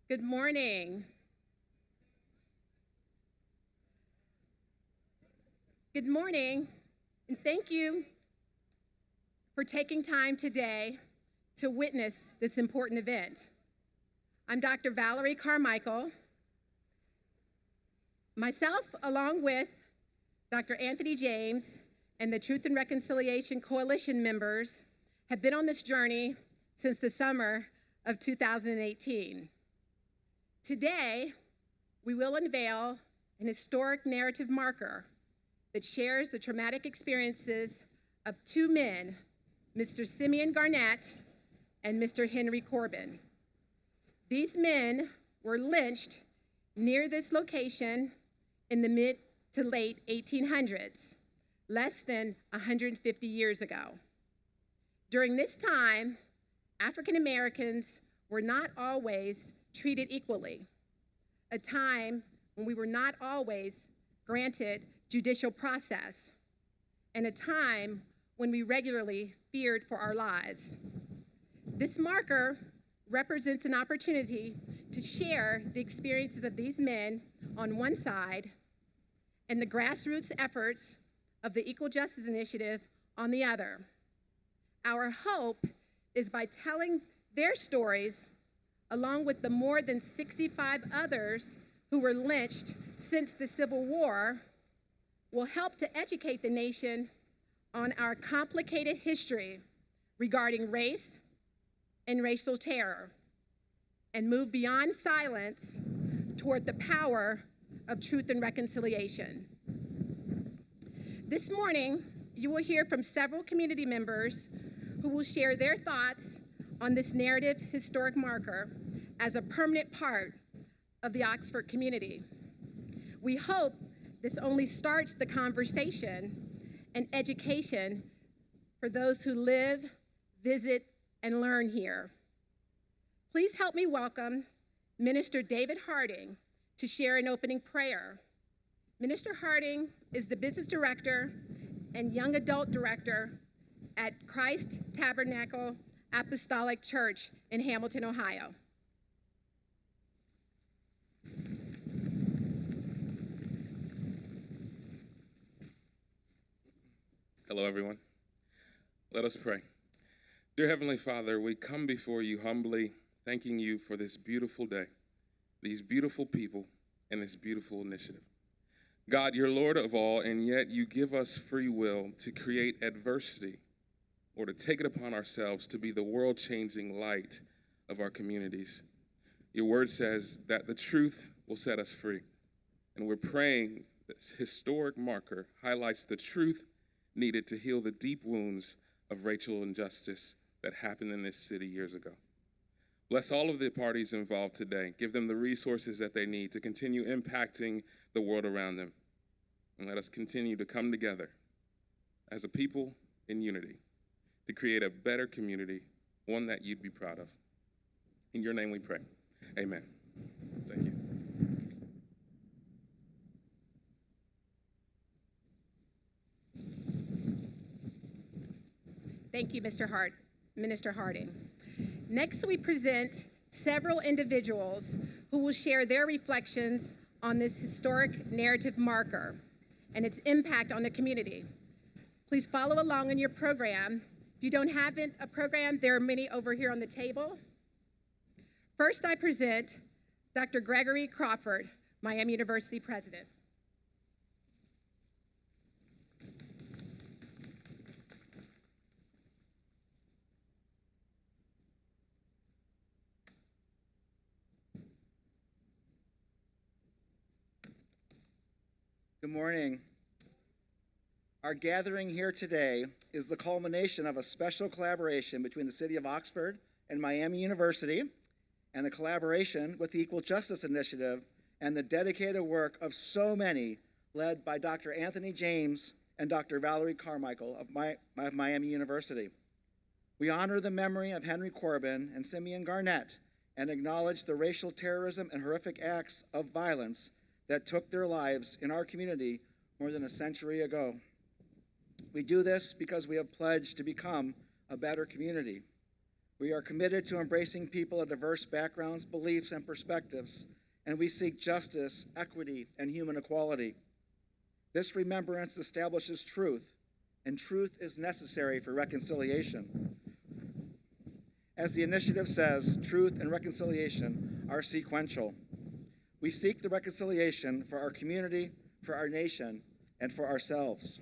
Good morning. Good morning, and thank you for taking time today to witness this important event. I'm Dr. Valerie Carmichael. Myself, along with Dr. Anthony James and the Truth and Reconciliation Coalition members, have been on this journey since the summer of 2018. Today, we will unveil an historic narrative marker that shares the traumatic experiences of two men, Mr. Simeon Garnett and Mr. Henry Corbin. These men were lynched near this location in the mid to late 1800s, less than 150 years ago. During this time, African Americans were not always treated equally, a time when we were not always granted judicial process, and a time when we regularly feared for our lives. This marker represents an opportunity to share the experiences of these men on one side and the grassroots efforts of the Equal Justice Initiative on the other. Our hope is by telling their stories, along with the more than 65 others who were lynched since the Civil War, will help to educate the nation on our complicated history regarding race and racial terror, and move beyond silence toward the power of truth and reconciliation. This morning, you will hear from several community members who will share their thoughts on this narrative historic marker as a permanent part of the Oxford community. We hope this only starts the conversation and education for those who live, visit, and learn here. Please help me welcome Minister David Harding to share an opening prayer. Minister Harding is the Business Director and Young Adult Director at Christ Tabernacle Apostolic Church in Hamilton, Ohio. Hello, everyone. Let us pray. Dear Heavenly Father, we come before you humbly, thanking you for this beautiful day, these beautiful people, and this beautiful initiative. God, you're Lord of all, and yet you give us free will to create adversity or to take it upon ourselves to be the world-changing light of our communities. Your word says that the truth will set us free, and we're praying this historic marker highlights the truth needed to heal the deep wounds of racial injustice that happened in this city years ago. Bless all of the parties involved today. Give them the resources that they need to continue impacting the world around them. And let us continue to come together as a people in unity to create a better community, one that you'd be proud of. In your name we pray. Amen. Thank you. Thank you, Minister Harding. Next, we present several individuals who will share their reflections on this historic narrative marker and its impact on the community. Please follow along in your program. If you don't have a program, there are many over here on the table. First, I present Dr. Gregory Crawford, Miami University President. Good morning. Our gathering here today is the culmination of a special collaboration between the City of Oxford and Miami University, and a collaboration with the Equal Justice Initiative and the dedicated work of so many led by Dr. Anthony James and Dr. Valerie Carmichael of Miami University. We honor the memory of Henry Corbin and Simeon Garnett and acknowledge the racial terrorism and horrific acts of violence that took their lives in our community more than a century ago. We do this because we have pledged to become a better community. We are committed to embracing people of diverse backgrounds, beliefs, and perspectives, and we seek justice, equity, and human equality. This remembrance establishes truth, and truth is necessary for reconciliation. As the initiative says, truth and reconciliation are sequential. We seek the reconciliation for our community, for our nation, and for ourselves.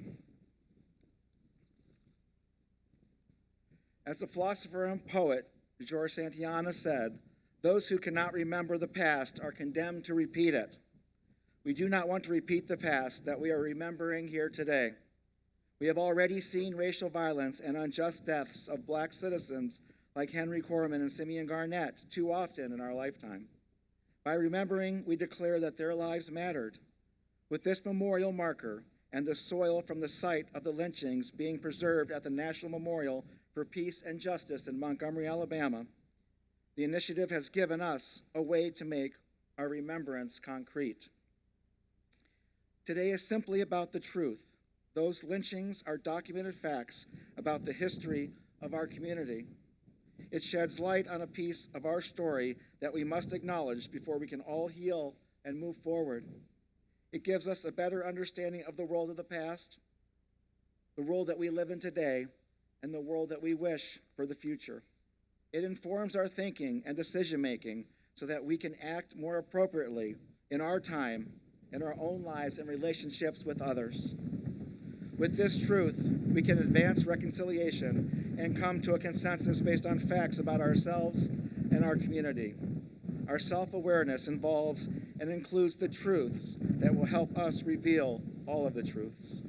As the philosopher and poet George Santayana said, those who cannot remember the past are condemned to repeat it. We do not want to repeat the past that we are remembering here today. We have already seen racial violence and unjust deaths of Black citizens like Henry Corbin and Simeon Garnett too often in our lifetime. By remembering, we declare that their lives mattered. With this memorial marker and the soil from the site of the lynchings being preserved at the National Memorial for Peace and Justice in Montgomery, Alabama, the initiative has given us a way to make our remembrance concrete. Today is simply about the truth. Those lynchings are documented facts about the history of our community. It sheds light on a piece of our story that we must acknowledge before we can all heal and move forward. It gives us a better understanding of the world of the past, the world that we live in today, and the world that we wish for the future. It informs our thinking and decision-making so that we can act more appropriately in our time, in our own lives, and relationships with others. With this truth, we can advance reconciliation and come to a consensus based on facts about ourselves and our community. Our self-awareness involves and includes the truths that will help us reveal all of the truths.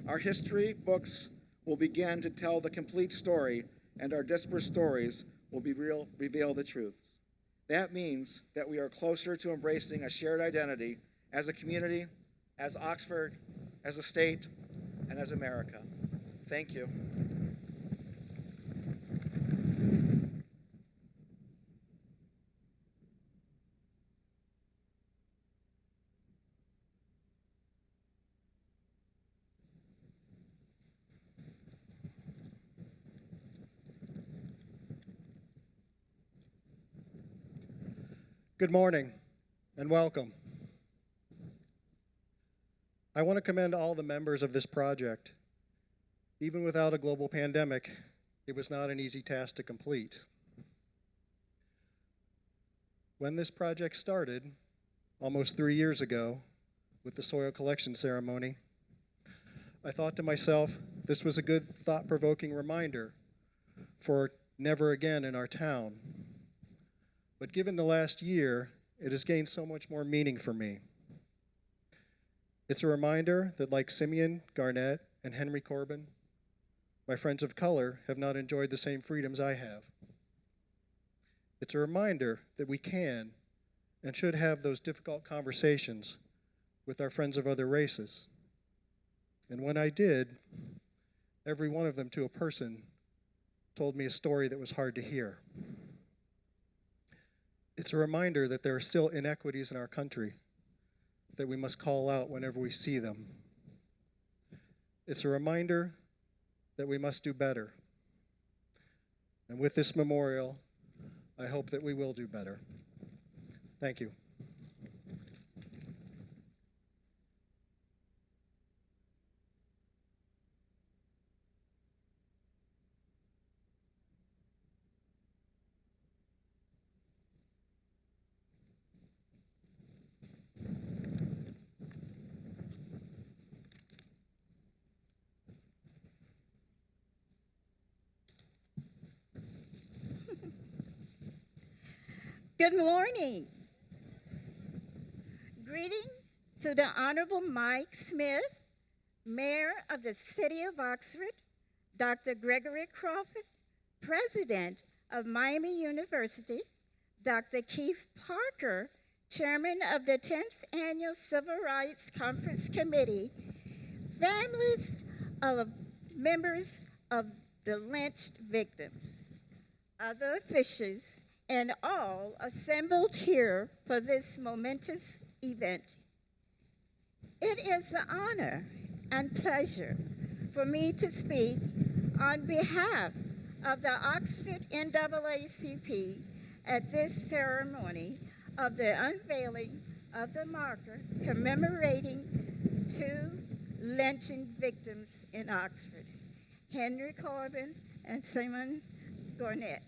Our history books will begin to tell the complete story, and our disparate stories will reveal the truths. That means that we are closer to embracing a shared identity as a community, as Oxford, as a state, and as America. Thank you. Good morning and welcome. I want to commend all the members of this project. Even without a global pandemic, it was not an easy task to complete. When this project started, almost 3 years ago, with the soil collection ceremony, I thought to myself, this was a good thought-provoking reminder for never again in our town. But given the last year, it has gained so much more meaning for me. It's a reminder that like Simeon Garnett and Henry Corbin, my friends of color have not enjoyed the same freedoms I have. It's a reminder that we can and should have those difficult conversations with our friends of other races. And when I did, every one of them to a person told me a story that was hard to hear. It's a reminder that there are still inequities in our country that we must call out whenever we see them. It's a reminder that we must do better. And with this memorial, I hope that we will do better. Thank you. Good morning. Greetings to the Honorable Mike Smith, Mayor of the City of Oxford, Dr. Gregory Crawford, President of Miami University, Dr. Keith Parker, Chairman of the 10th Annual Civil Rights Conference Committee, families of members of the lynched victims, other officials, and all assembled here for this momentous event. It is an honor and pleasure for me to speak on behalf of the Oxford NAACP at this ceremony of the unveiling of the marker commemorating 2 lynching victims in Oxford, Henry Corbin and Simeon Garnett.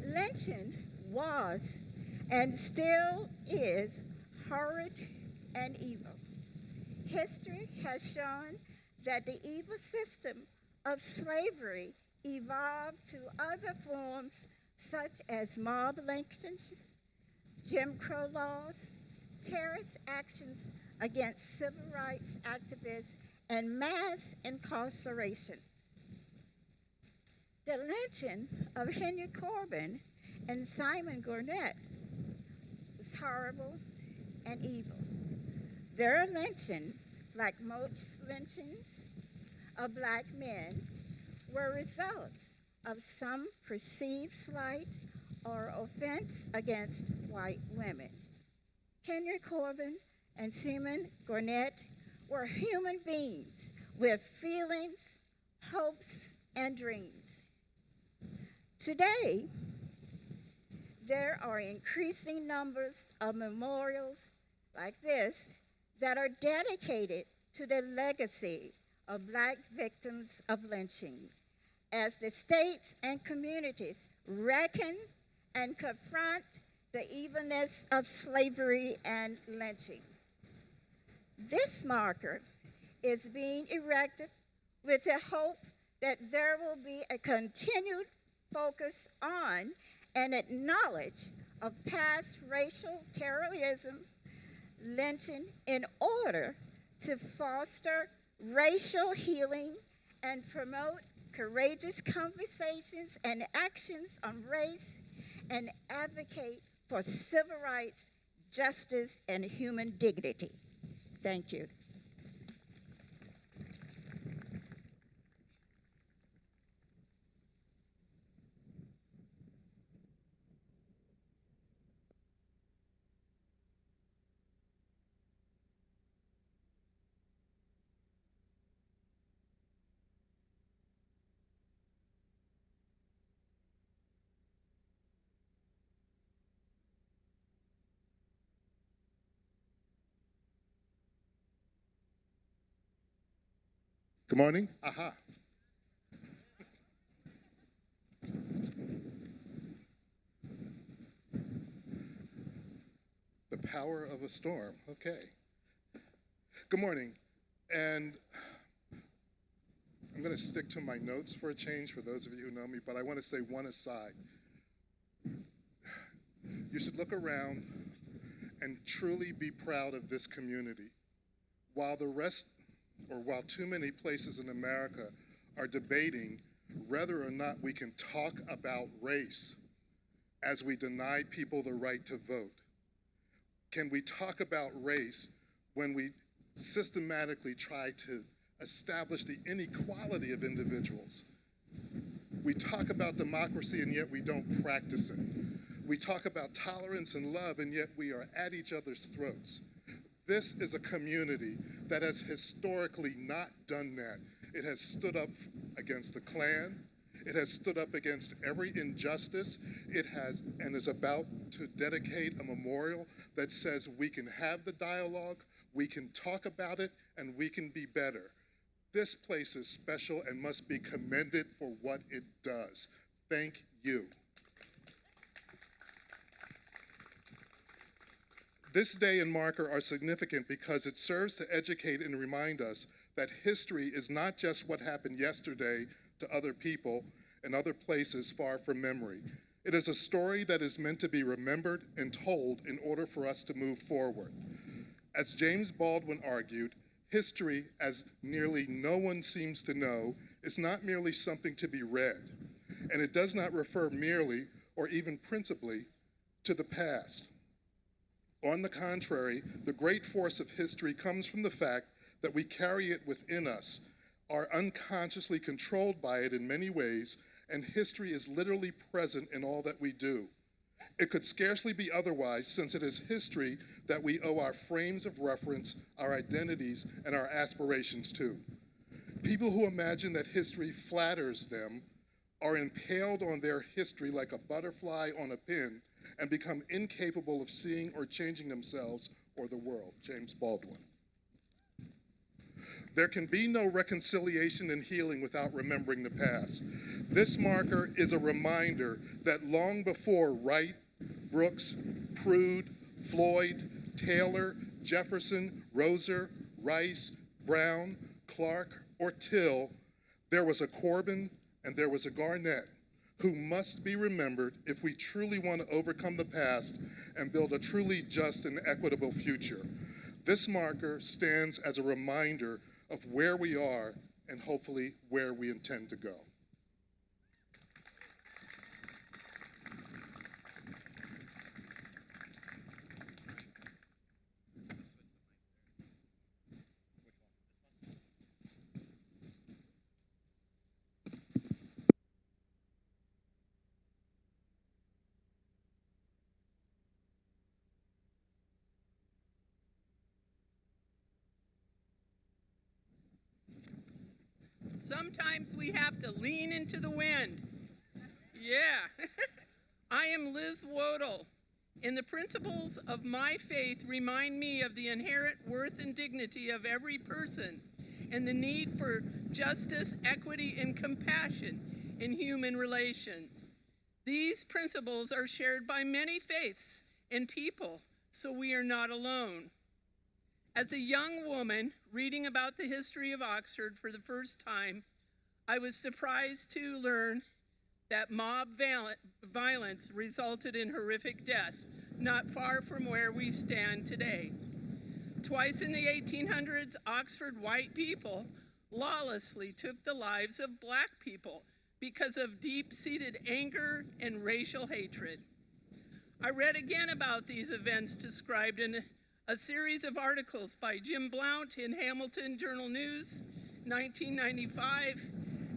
Lynching was and still is horrid and evil. History has shown that the evil system of slavery evolved to other forms such as mob lynchings, Jim Crow laws, terrorist actions against civil rights activists, and mass incarcerations. The lynching of Henry Corbin and Simeon Garnett was horrible and evil. Their lynching, like most lynchings of black men, were results of some perceived slight or offense against white women. Henry Corbin and Simeon Garnett were human beings with feelings, hopes, and dreams. Today, there are increasing numbers of memorials like this that are dedicated to the legacy of black victims of lynching as the states and communities reckon and confront the evilness of slavery and lynching. This marker is being erected with the hope that there will be a continued focus on and acknowledge of past racial terrorism, lynching, in order to foster racial healing and promote courageous conversations and actions on race and advocate for civil rights, justice, and human dignity. Thank you. Good morning. Aha. The power of a storm. Okay. Good morning. And I'm going to stick to my notes for a change for those of you who know me, but I want to say one aside. You should look around and truly be proud of this community. While too many places in America are debating whether or not we can talk about race as we deny people the right to vote. Can we talk about race when we systematically try to establish the inequality of individuals? We talk about democracy and yet we don't practice it. We talk about tolerance and love and yet we are at each other's throats. This is a community that has historically not done that. It has stood up against the Klan. It has stood up against every injustice. It has and is about to dedicate a memorial that says we can have the dialogue, we can talk about it, and we can be better. This place is special and must be commended for what it does. Thank you. This day and marker are significant because it serves to educate and remind us that history is not just what happened yesterday to other people and other places far from memory. It is a story that is meant to be remembered and told in order for us to move forward. As James Baldwin argued, history, as nearly no one seems to know, is not merely something to be read, and it does not refer merely or even principally to the past. On the contrary, the great force of history comes from the fact that we carry it within us, are unconsciously controlled by it in many ways, and history is literally present in all that we do. It could scarcely be otherwise, since it is history that we owe our frames of reference, our identities, and our aspirations to. People who imagine that history flatters them are impaled on their history like a butterfly on a pin and become incapable of seeing or changing themselves or the world. James Baldwin. There can be no reconciliation and healing without remembering the past. This marker is a reminder that long before Wright, Brooks, Prude, Floyd, Taylor, Jefferson, Roser, Rice, Brown, Clark, or Till, there was a Corbin and there was a Garnett who must be remembered if we truly want to overcome the past and build a truly just and equitable future. This marker stands as a reminder of where we are and hopefully where we intend to go. Sometimes we have to lean into the wind. Yeah. I am Liz Wodel, and the principles of my faith remind me of the inherent worth and dignity of every person and the need for justice, equity, and compassion in human relations. These principles are shared by many faiths and people, so we are not alone. As a young woman reading about the history of Oxford for the first time, I was surprised to learn that mob violence resulted in horrific death, not far from where we stand today. Twice in the 1800s, Oxford white people lawlessly took the lives of Black people because of deep-seated anger and racial hatred. I read again about these events described in a series of articles by Jim Blount in Hamilton Journal News, 1995,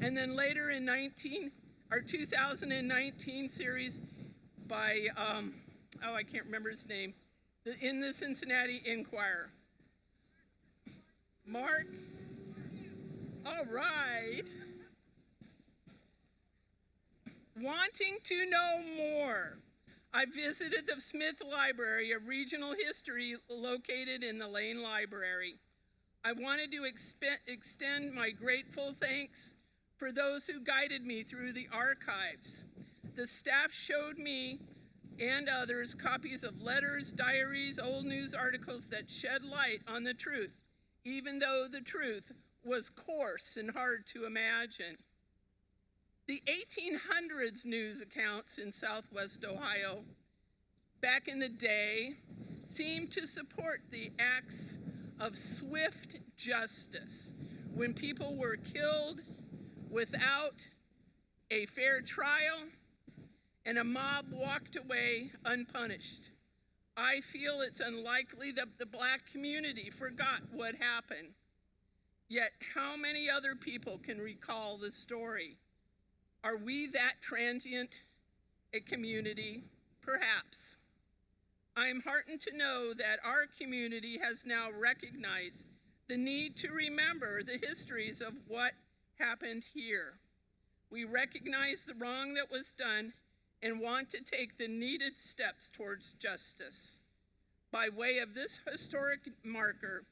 and then later in 2019 series by, I can't remember his name, in the Cincinnati Enquirer. Mark, all right. Wanting to know more, I visited the Smith Library of Regional History located in the Lane Library. I wanted to extend my grateful thanks for those who guided me through the archives. The staff showed me and others copies of letters, diaries, old news articles that shed light on the truth, even though the truth was coarse and hard to imagine. The 1800s news accounts in Southwest Ohio back in the day seemed to support the acts of swift justice when people were killed without a fair trial and a mob walked away unpunished. I feel it's unlikely that the Black community forgot what happened. Yet how many other people can recall the story? Are we that transient a community? Perhaps. I am heartened to know that our community has now recognized the need to remember the histories of what happened here. We recognize the wrong that was done and want to take the needed steps towards justice. By way of this historic marker,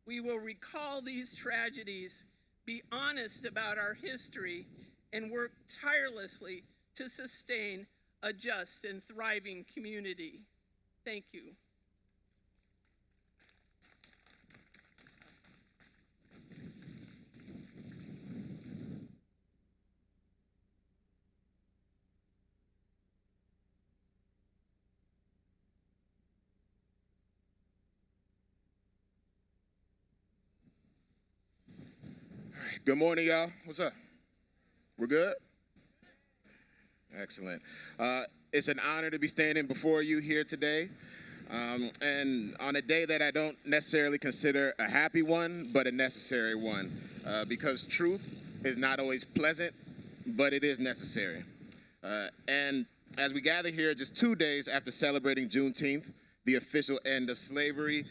we will recall these tragedies, be honest about our history, and work tirelessly to sustain a just and thriving community. Thank you. Good morning, y'all. What's up? We're good? Excellent. It's an honor to be standing before you here today, and on a day that I don't necessarily consider a happy one, but a necessary one, because truth is not always pleasant, but it is necessary. And as we gather here just 2 days after celebrating Juneteenth, the official end of slavery.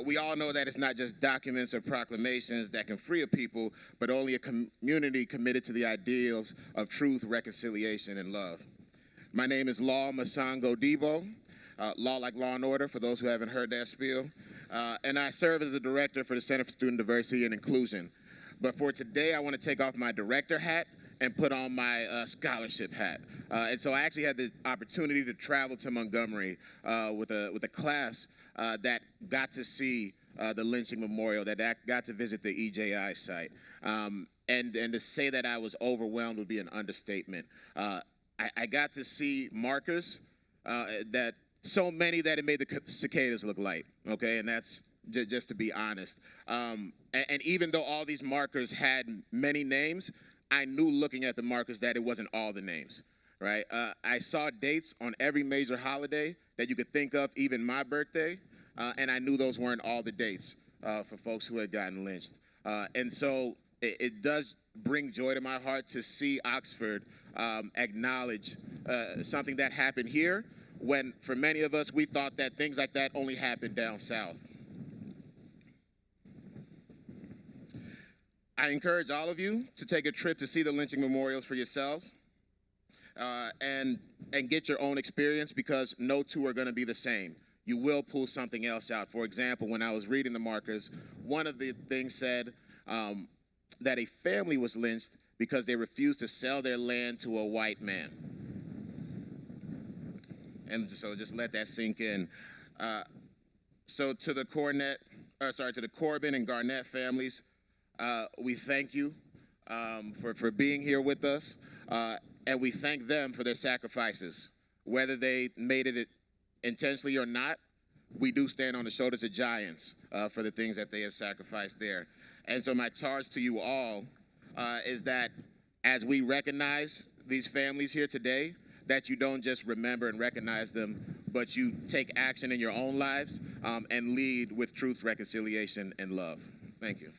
We all know that it's not just documents or proclamations that can free a people, but only a community committed to the ideals of truth, reconciliation, and love. My name is Law Masango Debo, Law like Law and Order, for those who haven't heard that spiel. And I serve as the director for the Center for Student Diversity and Inclusion. But for today, I want to take off my director hat and put on my scholarship hat. And so I actually had the opportunity to travel to Montgomery with a class that got to see the lynching memorial, that got to visit the EJI site. And to say that I was overwhelmed would be an understatement. I got to see markers that so many that it made the cicadas look light, okay? And that's just to be honest. And even though all these markers had many names, I knew looking at the markers that it wasn't all the names, right? I saw dates on every major holiday that you could think of, even my birthday, and I knew those weren't all the dates for folks who had gotten lynched. And so it does bring joy to my heart to see Oxford acknowledge something that happened here, when for many of us, we thought that things like that only happened down south. I encourage all of you to take a trip to see the lynching memorials for yourselves and get your own experience, because no two are going to be the same. You will pull something else out. For example, when I was reading the markers, one of the things said that a family was lynched because they refused to sell their land to a white man. And so just let that sink in. So to the Corbin and Garnett families, we thank you for being here with us, and we thank them for their sacrifices. Whether they made it intentionally or not, we do stand on the shoulders of giants for the things that they have sacrificed there. And so my charge to you all is that as we recognize these families here today, that you don't just remember and recognize them, but you take action in your own lives and lead with truth, reconciliation, and love. Thank you.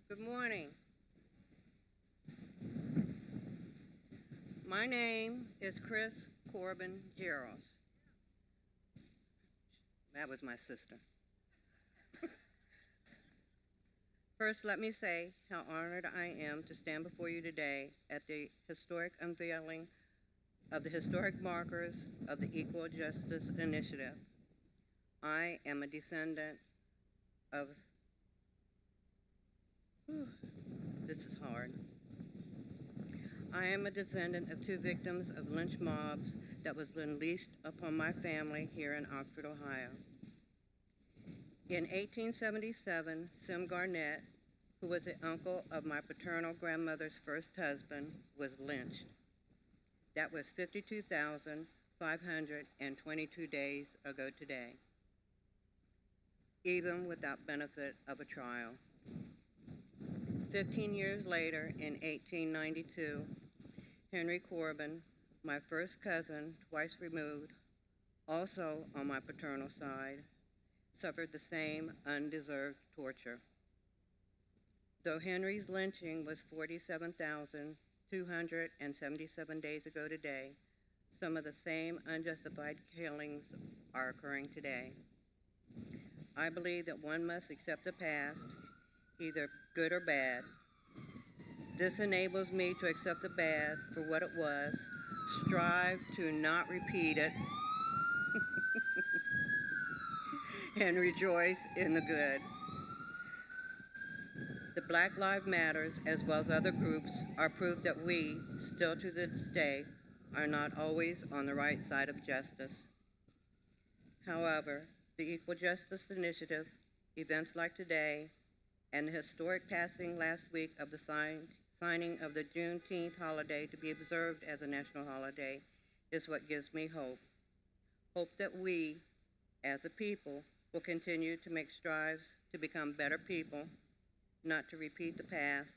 Good morning. My name is Chris Corbin Gerals. That was my sister. First, let me say how honored I am to stand before you today at the historic unveiling of the historic markers of the Equal Justice Initiative. I am a descendant of, this is hard. I am a descendant of two victims of lynch mobs that was unleashed upon my family here in Oxford, Ohio. In 1877, Simeon Garnett, who was the uncle of my paternal grandmother's first husband, was lynched. That was 52,522 days ago today, even without benefit of a trial. 15 years later, in 1892, Henry Corbin, my first cousin, twice removed, also on my paternal side, suffered the same undeserved torture. Though Henry's lynching was 47,277 days ago today, some of the same unjustified killings are occurring today. I believe that one must accept the past, either good or bad. This enables me to accept the bad for what it was, strive to not repeat it, and rejoice in the good. The Black Lives Matters, as well as other groups, are proof that we, still to this day, are not always on the right side of justice. However, the Equal Justice Initiative, events like today, and the historic passing last week of the signing of the Juneteenth holiday to be observed as a national holiday is what gives me hope. Hope that we, as a people, will continue to make strides to become better people, not to repeat the past,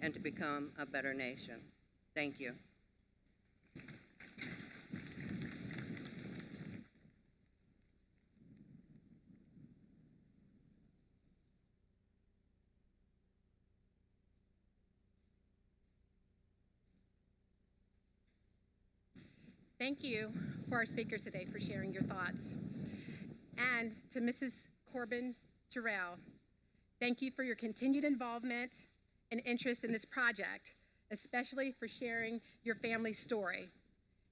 and to become a better nation. Thank you. Thank you for our speakers today for sharing your thoughts. And to Mrs. Corbin Jarrell, thank you for your continued involvement and interest in this project, especially for sharing your family's story.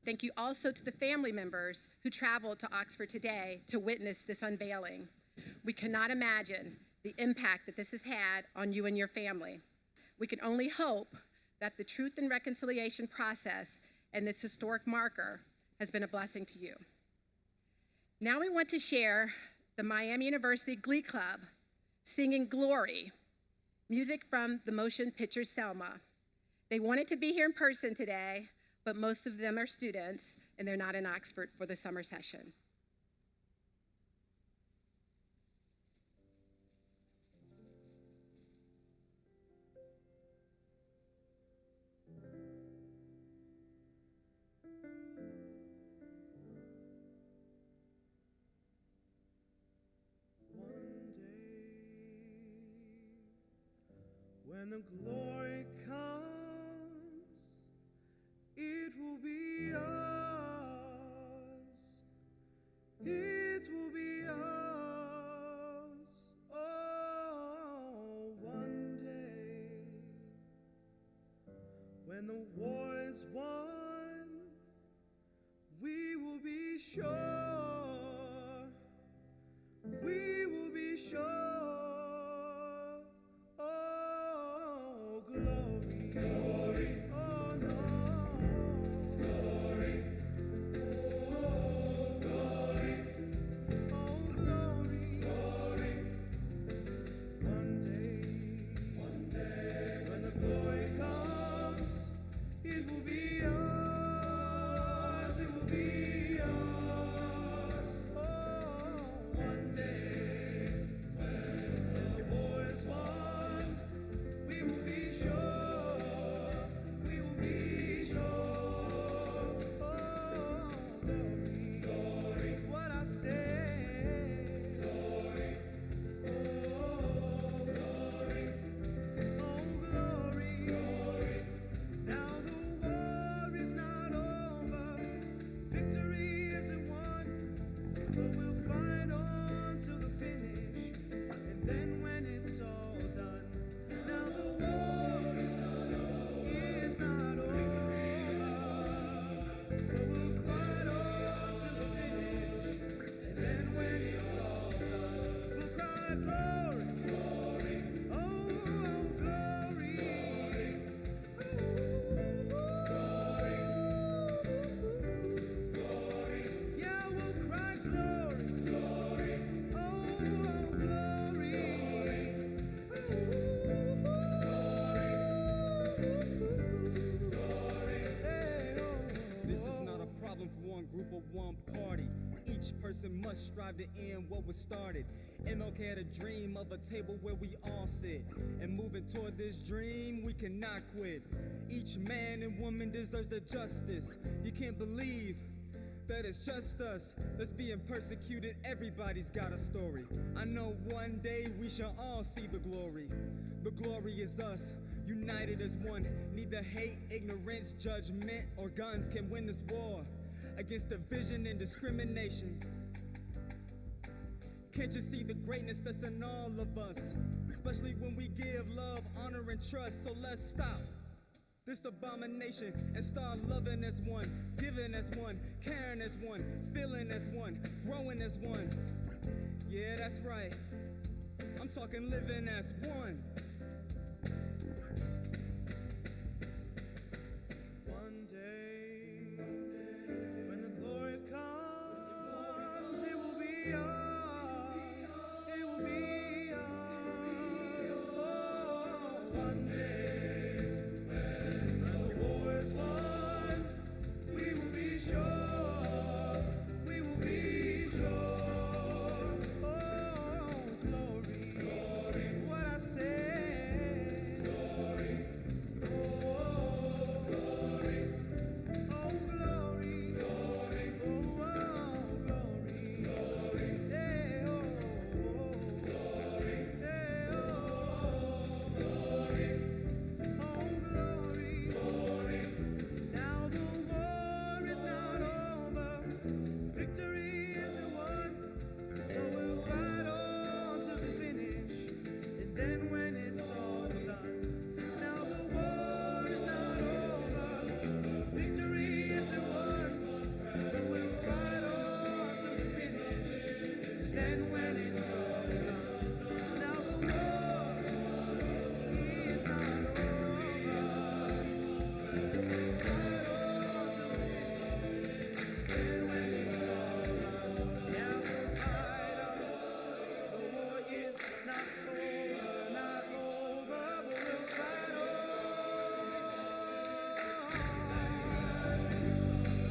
Thank you also to the family members who traveled to Oxford today to witness this unveiling. We cannot imagine the impact that this has had on you and your family. We can only hope that the Truth and Reconciliation process and this historic marker has been a blessing to you. Now we want to share the Miami University Glee Club singing Glory, music from the motion picture Selma. They wanted to be here in person today, but most of them are students and they're not in Oxford for the summer session. When the glory comes, it will be ours. It will be ours. Oh, one day, when the war is won, we will be sure. We will be sure. Glory, oh no. Glory, oh glory, oh glory, glory. One day, when the glory comes, it will be ours, it will be ours. Oh, one day, when the war is won, we will be sure. Must strive to end what was started. MLK had a dream of a table where we all sit, and moving toward this dream we cannot quit. Each man and woman deserves the justice. You can't believe that it's just us that's being persecuted. Everybody's got a story. I know one day we shall all see the glory. The glory is us, united as one. Neither hate, ignorance, judgment, or guns can win this war against division and discrimination. Can't you see the greatness that's in all of us? Especially when we give love, honor, and trust. So let's stop this abomination and start loving as one, giving as one, caring as one, feeling as one, growing as one. Yeah, that's right. I'm talking living as one. One day, when the glory comes, it will be ours. One day, when the war is won, we will be sure, we will be sure. Oh, glory, glory, what I say. And when it's all done, now the war is not over. We'll fight on till the finish. And when it's all done, yeah, we'll fight on. The war is not over, not over, but we'll fight on.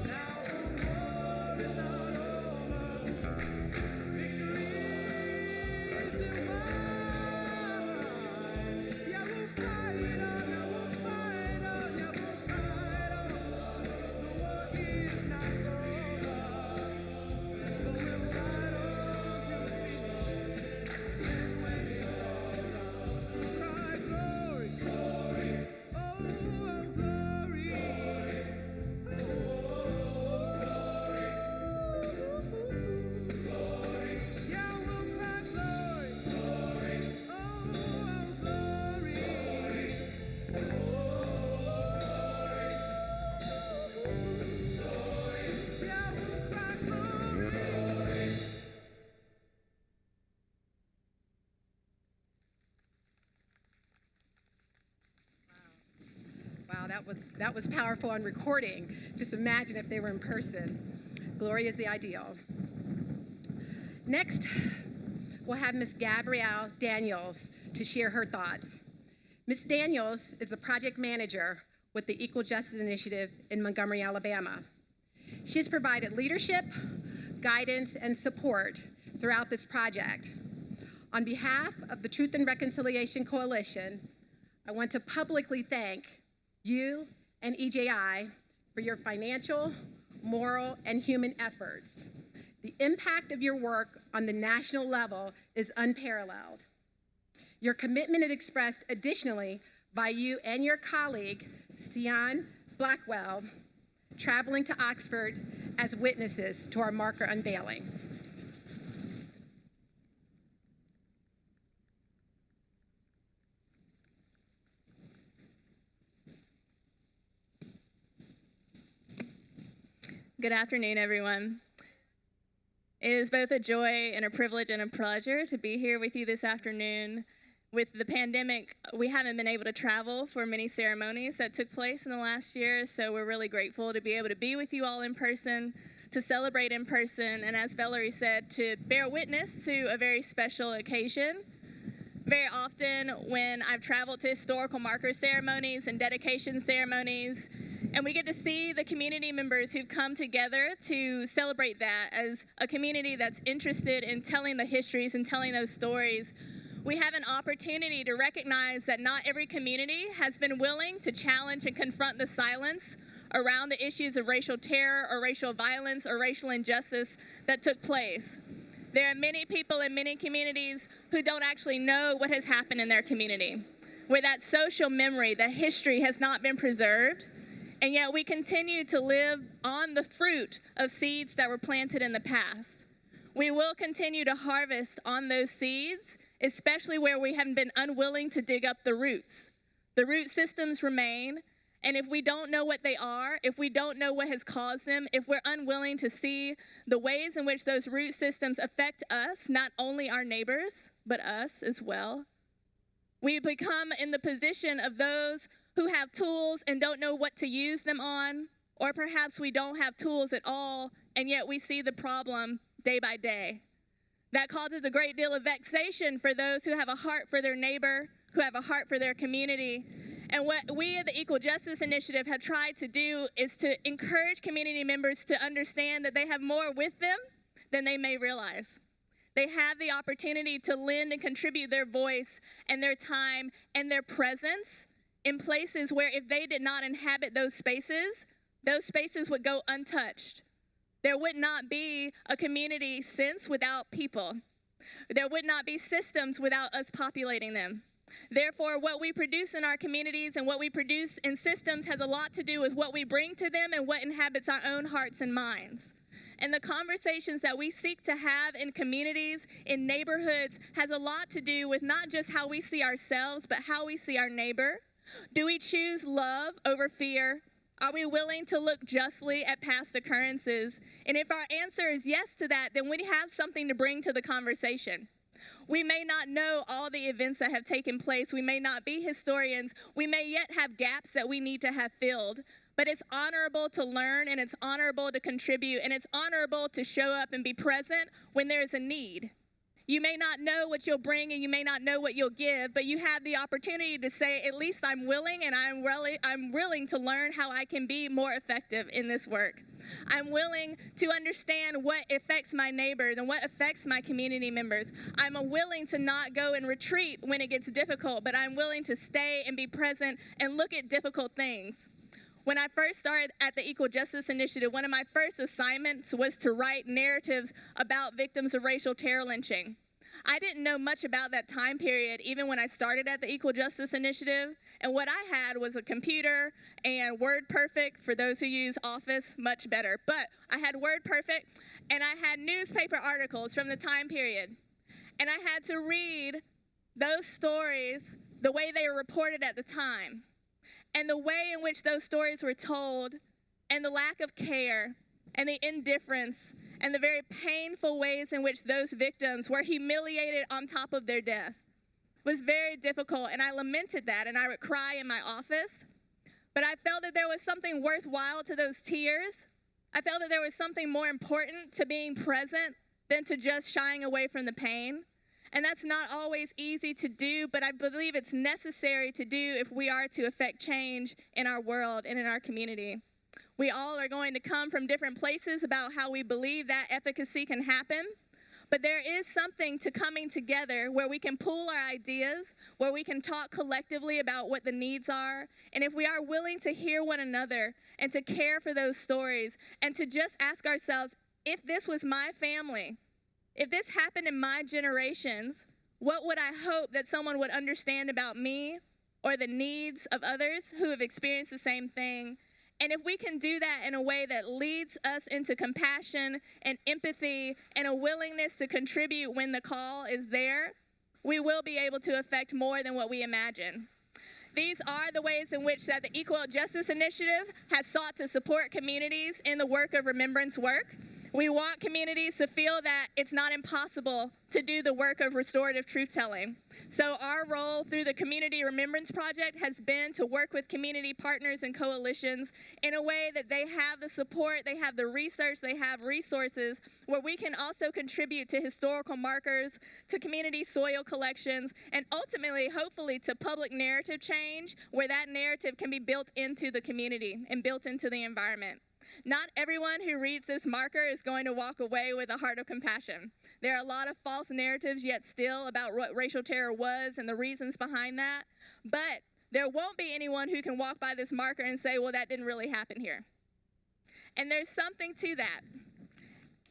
Now the war is not over. Victory is in mine. Yeah, we'll fight on, yeah, we'll fight on, yeah, we'll fight on. The war is not over, but we'll fight on till the finish. And when it's all done, cry glory, glory, oh, glory, glory. Yeah, we'll cry glory, glory, oh, glory, yeah, we'll cry glory. Wow, that was powerful on recording. Just imagine if they were in person. Glory is the ideal. Next, we'll have Ms. Gabrielle Daniels to share her thoughts. Ms. Daniels is the project manager with the Equal Justice Initiative in Montgomery, Alabama. She has provided leadership, guidance, and support throughout this project. On behalf of the Truth and Reconciliation Coalition, I want to publicly thank you and EJI for your financial, moral, and human efforts. The impact of your work on the national level is unparalleled. Your commitment is expressed additionally by you and your colleague, Simeon Blackwell, traveling to Oxford as witnesses to our marker unveiling. Good afternoon, everyone. It is both a joy and a privilege and a pleasure to be here with you this afternoon. With the pandemic, we haven't been able to travel for many ceremonies that took place in the last year, so we're really grateful to be able to be with you all in person, to celebrate in person, and as Valerie said, to bear witness to a very special occasion. Very often when I've traveled to historical marker ceremonies and dedication ceremonies, and we get to see the community members who've come together to celebrate that as a community that's interested in telling the histories and telling those stories, we have an opportunity to recognize that not every community has been willing to challenge and confront the silence around the issues of racial terror or racial violence or racial injustice that took place. There are many people in many communities who don't actually know what has happened in their community, where that social memory, that history has not been preserved, and yet we continue to live on the fruit of seeds that were planted in the past. We will continue to harvest on those seeds, especially where we have been unwilling to dig up the roots. The root systems remain, and if we don't know what they are, if we don't know what has caused them, if we're unwilling to see the ways in which those root systems affect us, not only our neighbors, but us as well, we become in the position of those who have tools and don't know what to use them on, or perhaps we don't have tools at all, and yet we see the problem day by day. That causes a great deal of vexation for those who have a heart for their neighbor, who have a heart for their community. And what we at the Equal Justice Initiative have tried to do is to encourage community members to understand that they have more with them than they may realize. They have the opportunity to lend and contribute their voice and their time and their presence in places where if they did not inhabit those spaces would go untouched. There would not be a community sense without people. There would not be systems without us populating them. Therefore, what we produce in our communities and what we produce in systems has a lot to do with what we bring to them and what inhabits our own hearts and minds. And the conversations that we seek to have in communities, in neighborhoods, has a lot to do with not just how we see ourselves, but how we see our neighbor. Do we choose love over fear, Are we willing to look justly at past occurrences? And if our answer is yes to that, then we have something to bring to the conversation. We may not know all the events that have taken place. We may not be historians. We may yet have gaps that we need to have filled. But it's honorable to learn, and it's honorable to contribute, and it's honorable to show up and be present when there is a need. You may not know what you'll bring, and you may not know what you'll give, but you have the opportunity to say, at least I'm willing, and I'm willing to learn how I can be more effective in this work. I'm willing to understand what affects my neighbors and what affects my community members. I'm willing to not go and retreat when it gets difficult, but I'm willing to stay and be present and look at difficult things. When I first started at the Equal Justice Initiative, one of my first assignments was to write narratives about victims of racial terror lynching. I didn't know much about that time period, even when I started at the Equal Justice Initiative, and what I had was a computer and WordPerfect. For those who use Office, much better. But I had WordPerfect, and I had newspaper articles from the time period, and I had to read those stories the way they were reported at the time. And the way in which those stories were told, and the lack of care, and the indifference, and the very painful ways in which those victims were humiliated on top of their death was very difficult. And I lamented that, and I would cry in my office. But I felt that there was something worthwhile to those tears. I felt that there was something more important to being present than to just shying away from the pain. And that's not always easy to do, but I believe it's necessary to do if we are to affect change in our world and in our community. We all are going to come from different places about how we believe that efficacy can happen, but there is something to coming together where we can pool our ideas, where we can talk collectively about what the needs are, and if we are willing to hear one another and to care for those stories and to just ask ourselves, if this was my family, if this happened in my generations, what would I hope that someone would understand about me or the needs of others who have experienced the same thing? And if we can do that in a way that leads us into compassion and empathy and a willingness to contribute when the call is there, we will be able to affect more than what we imagine. These are the ways in which that the Equal Justice Initiative has sought to support communities in the work of remembrance work. We want communities to feel that it's not impossible to do the work of restorative truth-telling. So our role through the Community Remembrance Project has been to work with community partners and coalitions in a way that they have the support, they have the research, they have resources where we can also contribute to historical markers, to community soil collections, and ultimately, hopefully, to public narrative change where that narrative can be built into the community and built into the environment. Not everyone who reads this marker is going to walk away with a heart of compassion. There are a lot of false narratives yet still about what racial terror was and the reasons behind that. But there won't be anyone who can walk by this marker and say, well, that didn't really happen here. And there's something to that.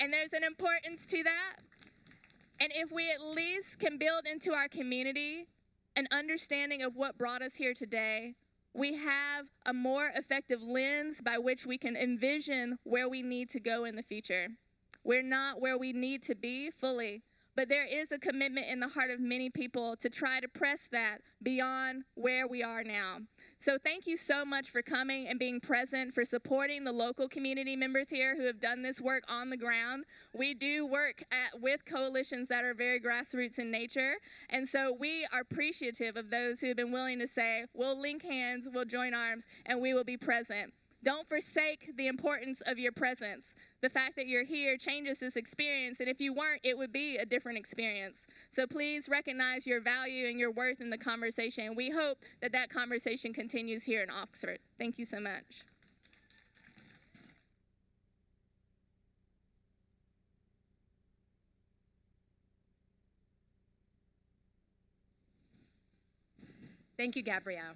And there's an importance to that. And if we at least can build into our community an understanding of what brought us here today, we have a more effective lens by which we can envision where we need to go in the future. We're not where we need to be fully, but there is a commitment in the heart of many people to try to press that beyond where we are now. So thank you so much for coming and being present, for supporting the local community members here who have done this work on the ground. We do work with coalitions that are very grassroots in nature, and so we are appreciative of those who have been willing to say, we'll link hands, we'll join arms, and we will be present. Don't forsake the importance of your presence. The fact that you're here changes this experience, and if you weren't, it would be a different experience. So please recognize your value and your worth in the conversation. We hope that that conversation continues here in Oxford. Thank you so much. Thank you, Gabrielle.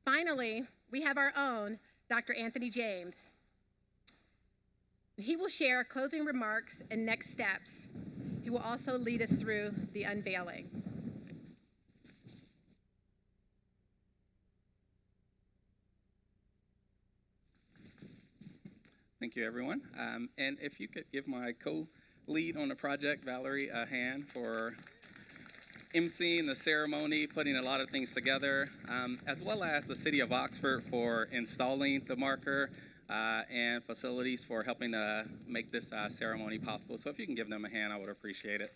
Finally, we have our own Dr. Anthony James. He will share closing remarks and next steps. He will also lead us through the unveiling. Thank you, everyone. And if you could give my co-lead on the project, Valerie, a hand for emceeing the ceremony, putting a lot of things together, as well as the City of Oxford for installing the marker and facilities for helping to make this ceremony possible. So if you can give them a hand, I would appreciate it.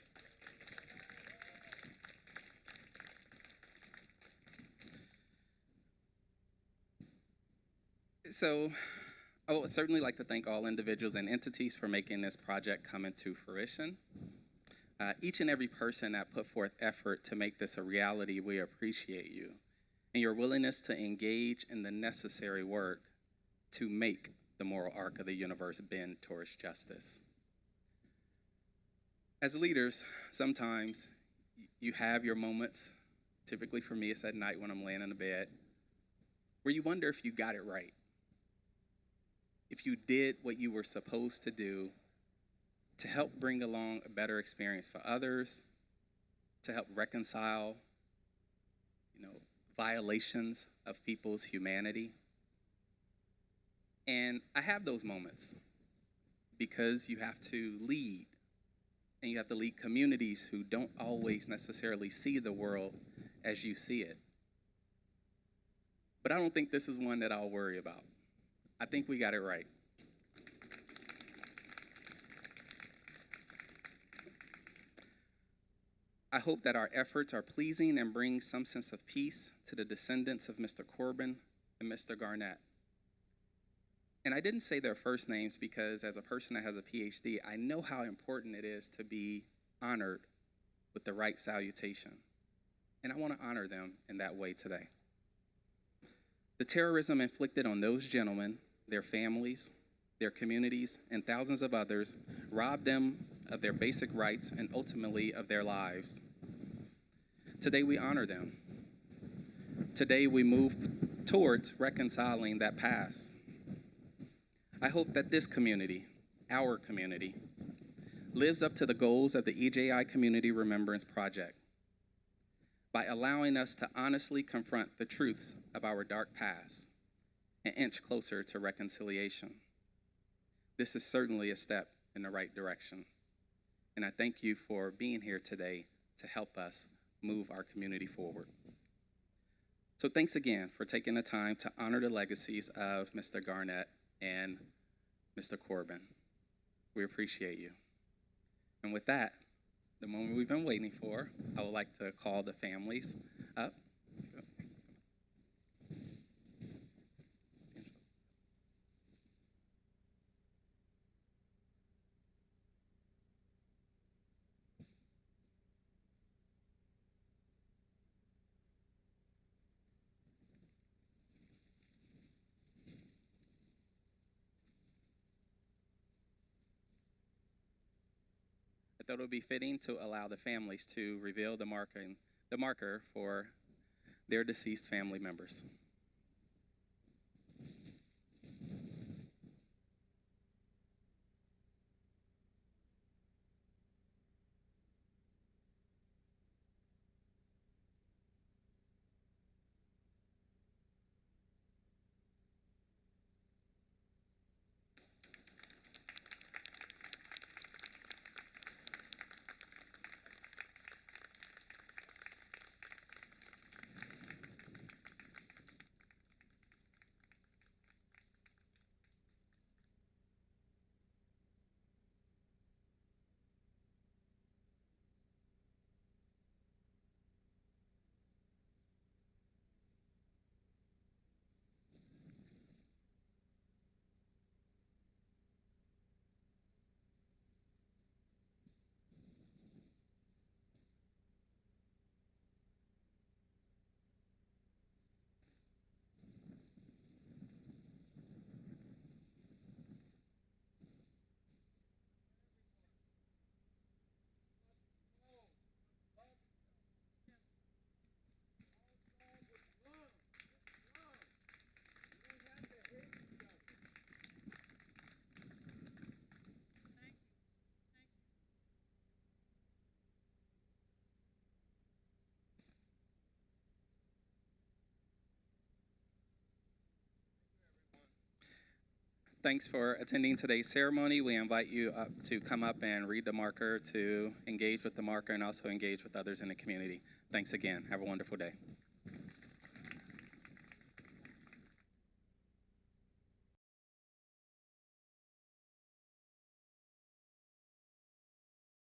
So I would certainly like to thank all individuals and entities for making this project come into fruition. Each and every person that put forth effort to make this a reality, we appreciate you and your willingness to engage in the necessary work to make the moral arc of the universe bend towards justice. As leaders, sometimes you have your moments, typically for me it's at night when I'm laying in the bed, where you wonder if you got it right. If you did what you were supposed to do to help bring along a better experience for others, to help reconcile, violations of people's humanity. And I have those moments because you have to lead, and you have to lead communities who don't always necessarily see the world as you see it. But I don't think this is one that I'll worry about. I think we got it right. I hope that our efforts are pleasing and bring some sense of peace to the descendants of Mr. Corbin and Mr. Garnett. And I didn't say their first names because as a person that has a PhD, I know how important it is to be honored with the right salutation. And I want to honor them in that way today. The terrorism inflicted on those gentlemen, their families, their communities, and thousands of others robbed them of their basic rights and ultimately of their lives. Today we honor them. Today we move towards reconciling that past. I hope that this community, our community, lives up to the goals of the EJI Community Remembrance Project by allowing us to honestly confront the truths of our dark past and inch closer to reconciliation. This is certainly a step in the right direction. And I thank you for being here today to help us move our community forward. So thanks again for taking the time to honor the legacies of Mr. Garnett and Mr. Corbin. We appreciate you. And with that, the moment we've been waiting for, I would like to call the families up. I thought it would be fitting to allow the families to reveal the marker for their deceased family members. Thanks for attending today's ceremony. We invite you up to come up and read the marker, to engage with the marker, and also engage with others in the community. Thanks again. Have a wonderful day.